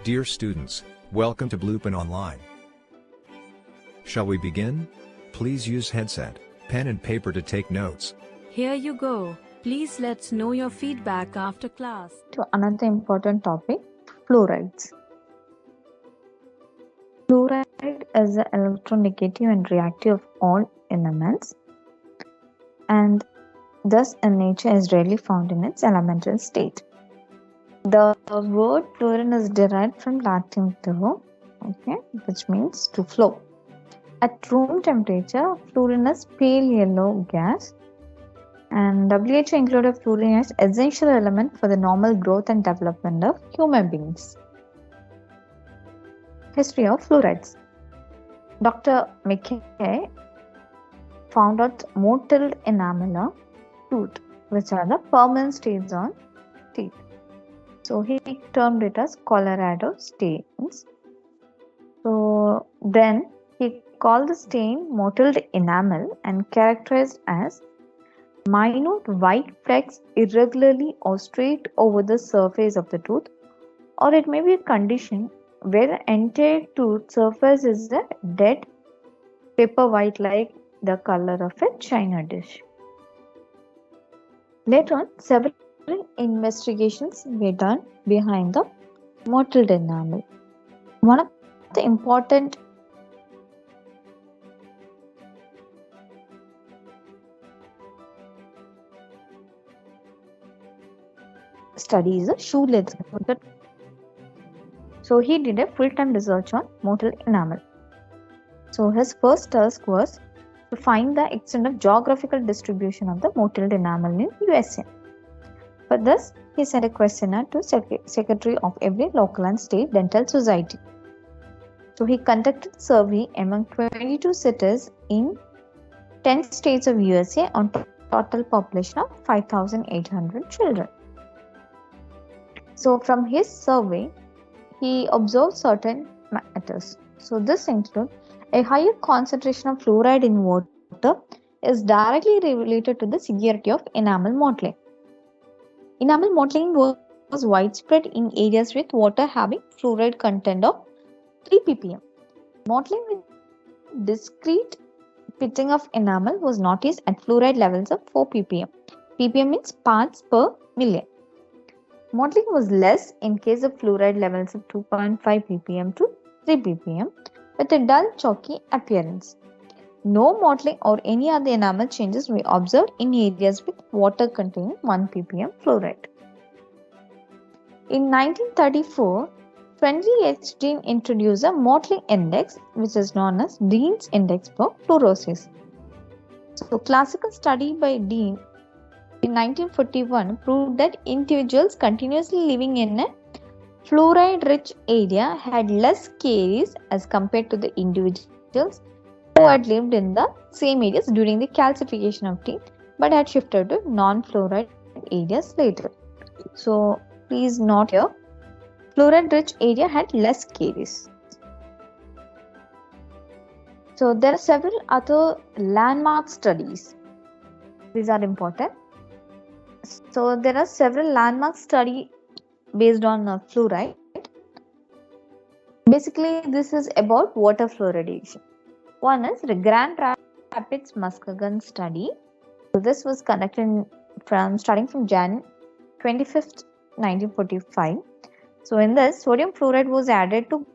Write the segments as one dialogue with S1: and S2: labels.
S1: Dear students, welcome to Bluepin Online. Shall we begin? Please use headset, pen and paper to take notes.
S2: Here you go. Please let's know your feedback after class.
S3: To another important topic, fluorides. Fluoride is the electronegative and reactive of all elements, and thus in nature is rarely found in its elemental state. The word fluorine is derived from Latin fluo, which means to flow. At room temperature, fluorine is pale yellow gas, and WHO included fluorine as essential element for the normal growth and development of human beings. History of fluorides. Dr. McKay found out mottled enameler tooth, which are the permanent stains on teeth. So he termed it as Colorado stains. So then he called the stain mottled enamel and characterized as minute white flecks irregularly or straight over the surface of the tooth, or it may be a condition where the entire tooth surface is a dead paper white like the color of a china dish. Later on, several investigations were done behind the mottled enamel. One of the important study is a shoelace. So he did a full-time research on mottled enamel. So his first task was to find the extent of geographical distribution of the mottled enamel in USA. For this, he sent a questionnaire to secretary of every local and state dental society. So he conducted survey among 22 cities in 10 states of USA on total population of 5,800 children. So from his survey, he observed certain matters. So this includes a higher concentration of fluoride in water is directly related to the severity of enamel mottling. Enamel mottling was widespread in areas with water having fluoride content of 3 ppm. Mottling with discrete pitting of enamel was noticed at fluoride levels of 4 ppm. ppm means parts per million. Mottling was less in case of fluoride levels of 2.5 ppm to 3 ppm with a dull chalky appearance. No mottling or any other enamel changes were observed in areas with water containing 1 ppm fluoride. In 1934, Friendly H. Dean introduced a mottling index, which is known as Dean's index for fluorosis. So, classical study by Dean in 1941 proved that individuals continuously living in a fluoride-rich area had less caries as compared to the individuals who had lived in the same areas during the calcification of teeth but had shifted to non-fluoride areas later. So please note here, fluoride-rich area had less caries. So there are several other landmark studies. These are important. So there are several landmark studies based on fluoride. Basically, this is about water fluoridation. One is the Grand Rapids Muskegon study. So this was conducted starting from Jan 25th, 1945. So in this, sodium fluoride was added to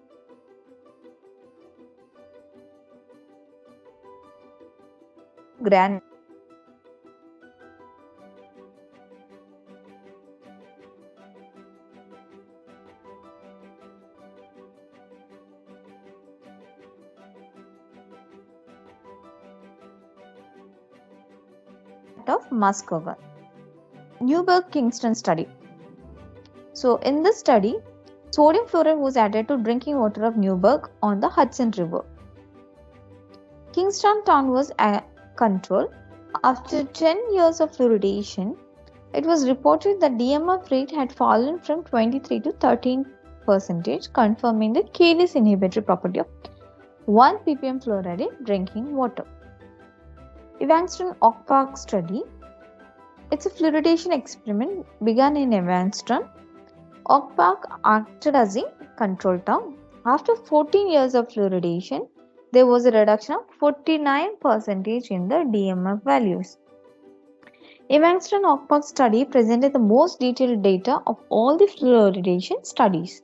S3: Grand of Muskegon. Newburgh-Kingston study. So in this study, sodium fluoride was added to drinking water of Newburgh on the Hudson River. Kingston town was controlled. After 10 years of fluoridation, it was reported that DMF rate had fallen from 23 to 13%, confirming the caries inhibitory property of 1 ppm fluoride in drinking water. Evanston Oak Park study. It's a fluoridation experiment begun in Evanston Oak acted as a control term. After 14 years of fluoridation, there was a reduction of 49% in the DMF values. Evanston Oak study presented the most detailed data of all the fluoridation studies.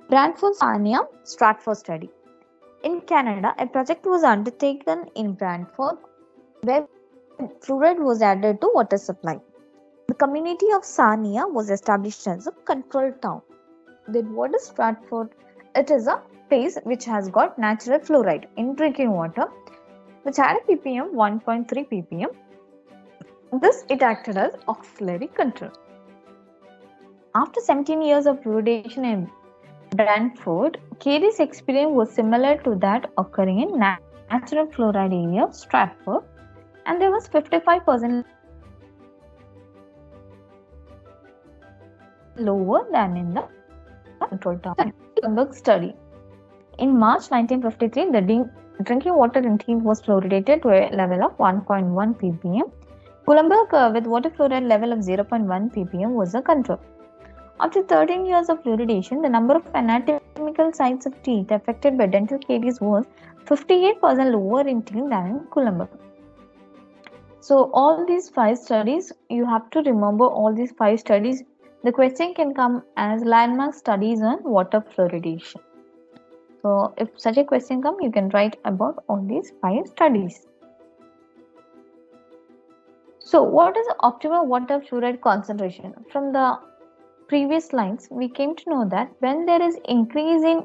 S3: Brantford-Sarnia Stratford study. In Canada, a project was undertaken in Brantford where fluoride was added to water supply. The community of Sarnia was established as a control town. Then what is Stratford? It is a place which has got natural fluoride in drinking water, which had a ppm 1.3 ppm. This it acted as auxiliary control. After 17 years of fluoridation in Brantford, KD's experience was similar to that occurring in natural fluoride area of Stratford, and there was 55% lower than in the control town. Columbic study. In March 1953, the drinking water in Neet was fluoridated to a level of 1.1 ppm. Columbic with water fluoride level of 0.1 ppm was the control. After 13 years of fluoridation, the number of anatomical sites of teeth affected by dental caries was 58% lower in Neet than in Columbic. So all these 5 studies, you have to remember all these 5 studies. The question can come as landmark studies on water fluoridation. So if such a question comes, you can write about all these 5 studies. So what is the optimal water fluoride concentration? From the previous slides, we came to know that when there is increase in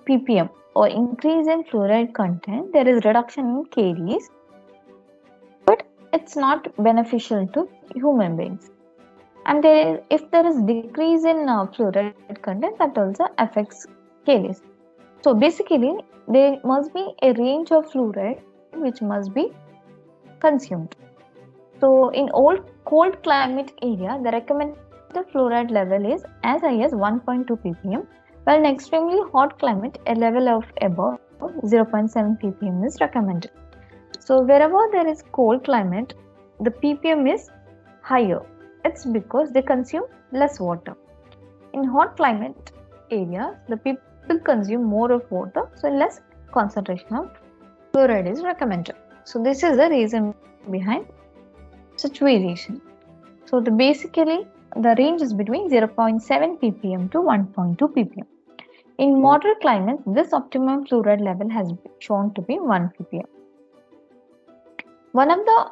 S3: ppm or increase in fluoride content, there is reduction in caries, but it's not beneficial to human beings. And if there is decrease in fluoride content, that also affects caries. So basically, there must be a range of fluoride which must be consumed. So in cold climate area, the recommended fluoride level is as high as 1.2 ppm, while in extremely hot climate, a level of above 0.7 ppm is recommended. So wherever there is cold climate, the ppm is higher. It's because they consume less water. In hot climate areas, the people consume more of water, so less concentration of fluoride is recommended. So this is the reason behind such variation. So basically the range is between 0.7 ppm to 1.2 ppm. In moderate climates, this optimum fluoride level has been shown to be 1 ppm. One of the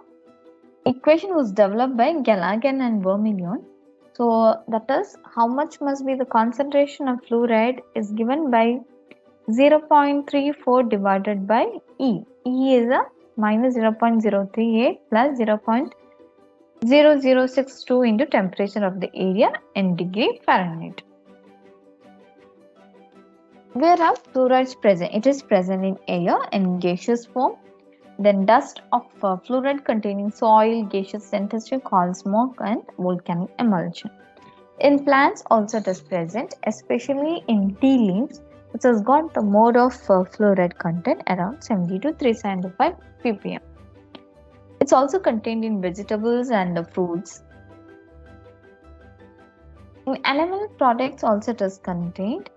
S3: equation was developed by Gallagher and Vermilion. So that is how much must be the concentration of fluoride is given by 0.34 divided by E. E is a minus 0.038 plus 0.0062 into temperature of the area in degree Fahrenheit. Where are fluorides present? It is present in air in gaseous form. Then dust of fluoride containing soil, gaseous dentistry called smoke and volcanic emulsion. In plants also it is present, especially in tea leaves, which has got the mode of fluoride content around 70 to 375 ppm. It's also contained in vegetables and fruits. In animal products also it is contained.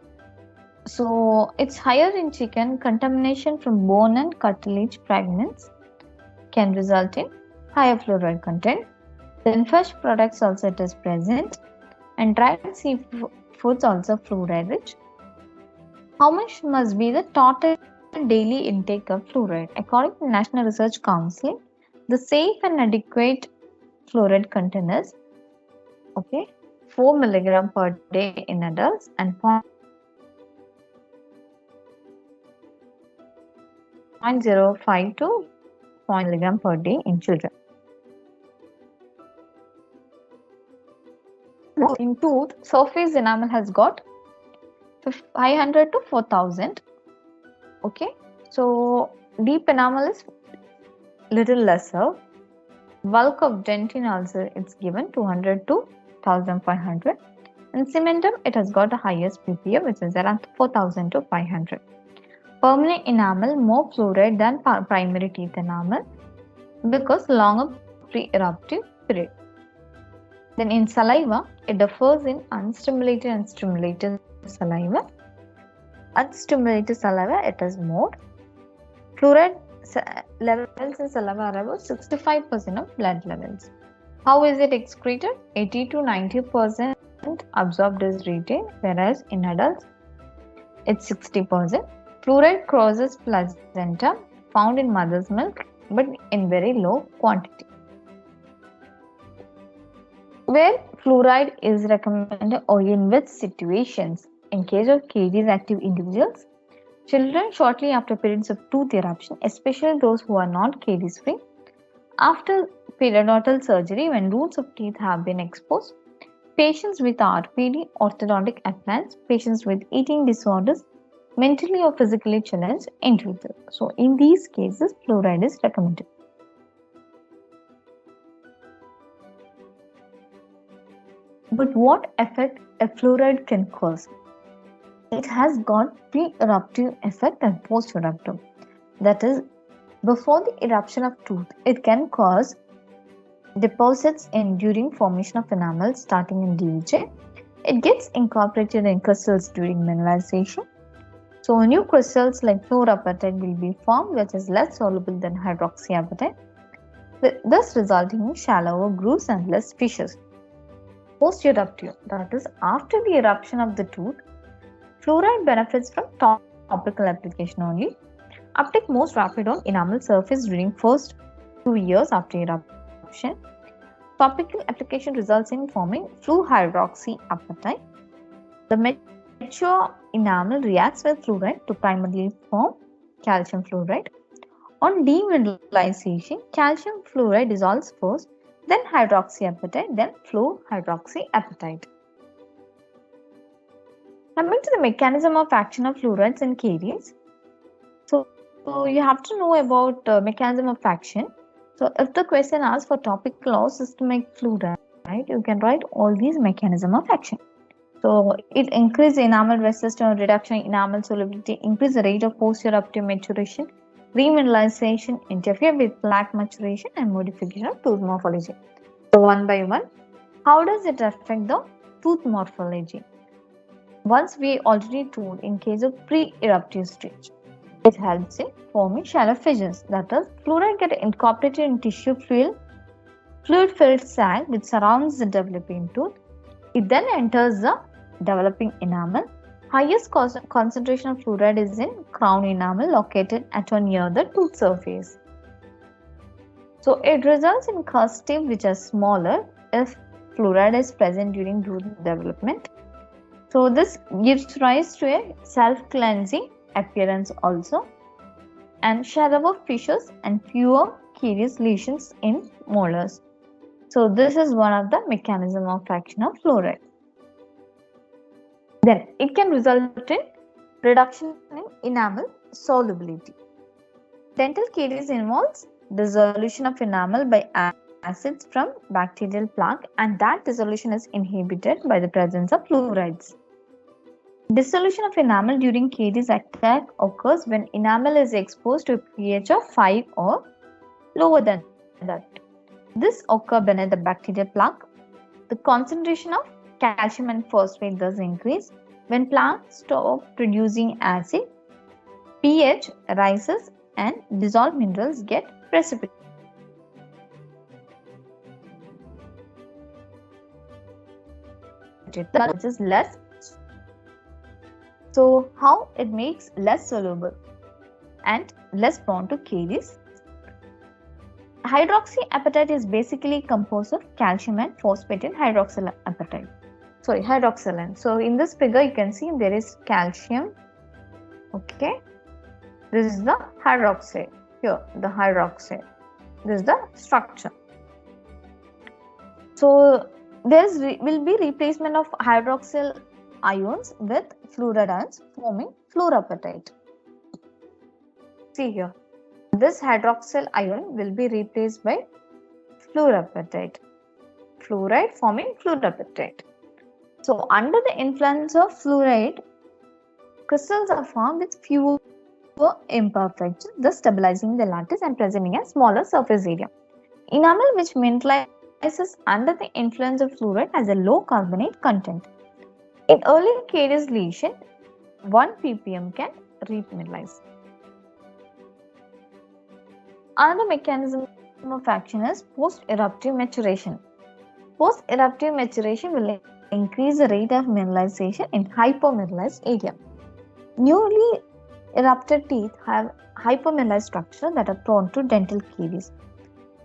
S3: So it's higher in chicken. Contamination from bone and cartilage fragments can result in higher fluoride content. Then fish products also it is present, and dried seafoods also fluoride rich. How much must be the total daily intake of fluoride? According to National Research Council, the safe and adequate fluoride content is 4 mg per day in adults and 0.05 to 0.0 mg per day in children. In tooth, surface enamel has got 500 to 4000. So deep enamel is little lesser. Bulk of dentin also it's given 200 to 1500. In cementum, it has got the highest ppm, which is around 4000 to 500. Permanent enamel more fluoride than primary teeth enamel because longer pre-eruptive period. Then in saliva, it differs in unstimulated and stimulated saliva. Unstimulated saliva, it is more. Fluoride levels in saliva are about 65% of blood levels. How is it excreted? 80 to 90% absorbed is retained, whereas in adults, it's 60%. Fluoride crosses placenta, found in mother's milk, but in very low quantity. Where fluoride is recommended or in which situations? In case of caries active individuals, children shortly after periods of tooth eruption, especially those who are not caries free, after periodontal surgery when roots of teeth have been exposed, patients with RPD, orthodontic appliance, patients with eating disorders, mentally or physically challenged individuals. So in these cases, fluoride is recommended. But what effect a fluoride can cause? It has got pre-eruptive effect and post-eruptive. That is, before the eruption of tooth, it can cause deposits during formation of enamel starting in DHA. It gets incorporated in crystals during mineralization. So new crystals like fluorapatite will be formed, which is less soluble than hydroxyapatite, thus resulting in shallower grooves and less fissures. Post-eruptive, that is after the eruption of the tooth, fluoride benefits from topical application only. Uptake most rapid on enamel surface during first 2 years after eruption. Topical application results in forming fluhydroxyapatite. The mature enamel reacts with fluoride to primarily form calcium fluoride. On demineralization, calcium fluoride dissolves first, then hydroxyapatite, then fluhydroxyapatite. Coming to the mechanism of action of fluorides in caries. So you have to know about mechanism of action. So if the question asks for topical or systemic fluoride, you can write all these mechanism of action. So it increases enamel resistance, reduction in enamel solubility, increase the rate of post-eruptive maturation, remineralization, interfere with plaque maturation and modification of tooth morphology. So one by one, how does it affect the tooth morphology? Once we already told in case of pre-eruptive stage, it helps in forming shallow fissures. That is, fluoride gets incorporated in tissue fluid-filled sac which surrounds the developing tooth. It then enters the developing enamel. Highest concentration of fluoride is in crown enamel located at or near the tooth surface. So it results in crust tips which are smaller if fluoride is present during tooth development. So this gives rise to a self-cleansing appearance also, and shallower fissures and fewer carious lesions in molars. So this is one of the mechanism of action of fluoride. Then it can result in reduction in enamel solubility. Dental caries involves dissolution of enamel by acids from bacterial plaque, and that dissolution is inhibited by the presence of fluorides. Dissolution of enamel during caries attack occurs when enamel is exposed to a pH of 5 or lower than that. This occurs beneath the bacterial plaque. The concentration of calcium and phosphate thus increase. When plaques stop producing acid, pH rises and dissolved minerals get precipitated. Which is less. So how it makes less soluble and less prone to caries? Hydroxyapatite is basically composed of calcium and phosphate in hydroxylapatite. Hydroxylane. So in this figure you can see there is calcium. Okay. This is the hydroxide. Here the hydroxide. This is the structure. So there will be replacement of hydroxyl ions with fluoride ions forming fluorapatite. See here, this hydroxyl ion will be replaced by fluorapatite. Fluoride forming fluorapatite. So under the influence of fluoride, crystals are formed with fewer imperfections, thus stabilizing the lattice and presenting a smaller surface area. Enamel which mineralizes arises under the influence of fluoride has a low carbonate content. In early caries lesion, 1 ppm can remineralize. Another mechanism of action is post-eruptive maturation. Post-eruptive maturation will increase the rate of mineralization in hypomineralized area. Newly erupted teeth have hypomineralized structure that are prone to dental caries.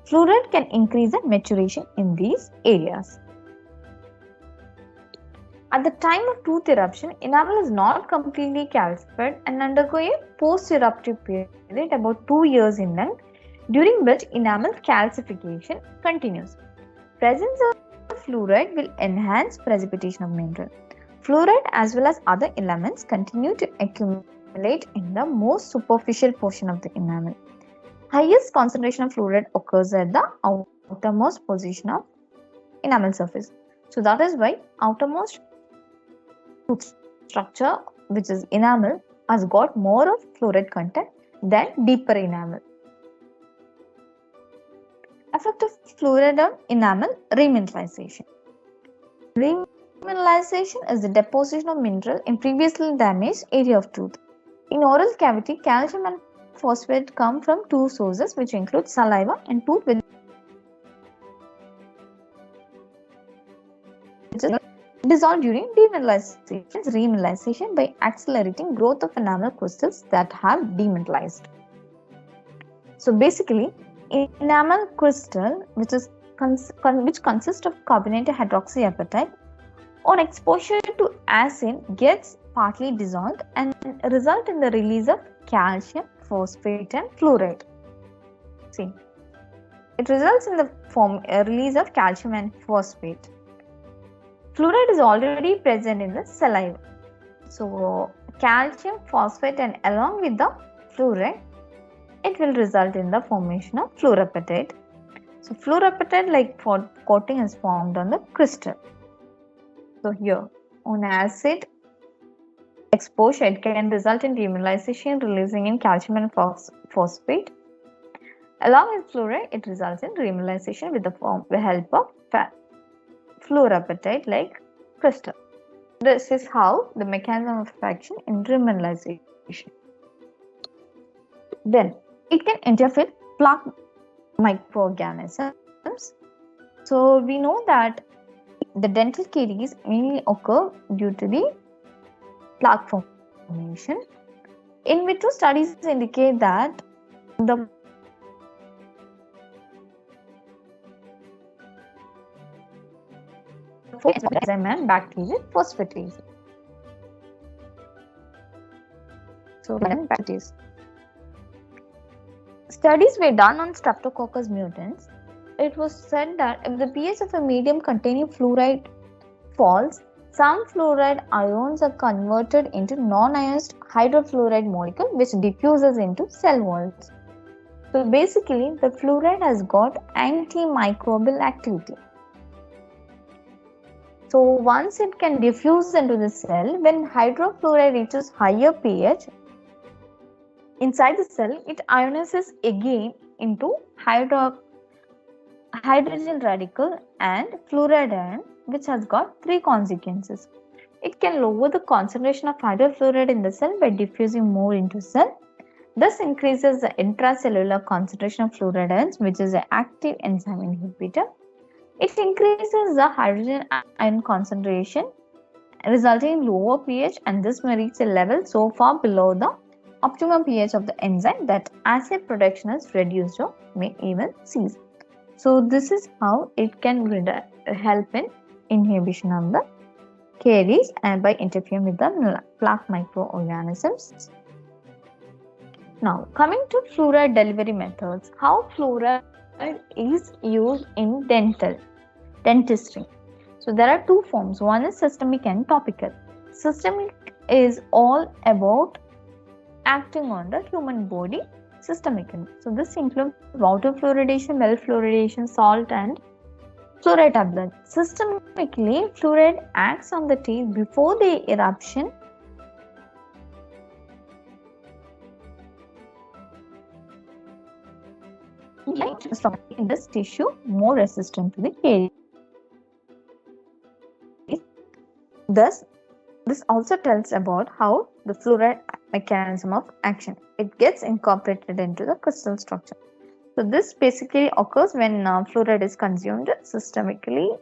S3: Fluoride can increase the maturation in these areas. At the time of tooth eruption, enamel is not completely calcified and undergo a post-eruptive period about 2 years in length, during which enamel calcification continues. Presence of fluoride will enhance precipitation of mineral. Fluoride as well as other elements continue to accumulate in the most superficial portion of the enamel. Highest concentration of fluoride occurs at the outermost position of enamel surface. So that is why outermost tooth structure, which is enamel, has got more of fluoride content than deeper enamel. Effect of fluoride on enamel remineralization. Remineralization is the deposition of mineral in previously damaged area of tooth. In oral cavity, calcium and phosphate come from two sources, which include saliva and tooth, which is dissolved during demineralization. Remineralization by accelerating growth of enamel crystals that have demineralized. So basically, enamel crystal, which consists of carbonated hydroxyapatite, on exposure to acid gets partly dissolved and result in the release of calcium, phosphate and fluoride. See, it results in the release of calcium and phosphate. Fluoride is already present in the saliva. So calcium, phosphate and along with the fluoride, it will result in the formation of fluorapatite. So fluorapatite like coating is formed on the crystal. So here on acid exposure, it can result in demineralization, releasing in calcium and phosphate. Along with fluoride, it results in remineralization with the help of fluorapatite like crystal. This is how the mechanism of action in remineralization. Then it can interfere with plaque microorganisms. So we know that the dental caries mainly occur due to the plaque formation. In vitro studies indicate that the enzyme and bacterial phosphatase. So bacteria. Studies were done on Streptococcus mutans. It was said that if the pH of a medium containing fluoride falls, some fluoride ions are converted into non-ionized hydrofluoride molecule which diffuses into cell walls. So basically, the fluoride has got antimicrobial activity. So once it can diffuse into the cell, when hydrofluoride reaches higher pH, inside the cell, it ionizes again into hydrogen radical and fluoride ion, which has got three consequences. It can lower the concentration of hydrofluoride in the cell by diffusing more into cell. This increases the intracellular concentration of fluoride ions, which is an active enzyme inhibitor. It increases the hydrogen ion concentration, resulting in lower pH, and this may reach a level so far below the optimum pH of the enzyme that acid production is reduced or may even cease. So this is how it can help in inhibition of the caries and by interfering with the plaque microorganisms. Now coming to fluoride delivery methods, how fluoride is used in dentistry. So there are two forms. One is systemic and topical. Systemic is all about acting on the human body systemically. So this includes water fluoridation, well fluoridation, salt and fluoride tablet. Systemically, fluoride acts on the teeth before the eruption in this tissue more resistant to the caries. Thus, this also tells about how the fluoride mechanism of action. It gets incorporated into the crystal structure. So this basically occurs when fluoride is consumed systemically.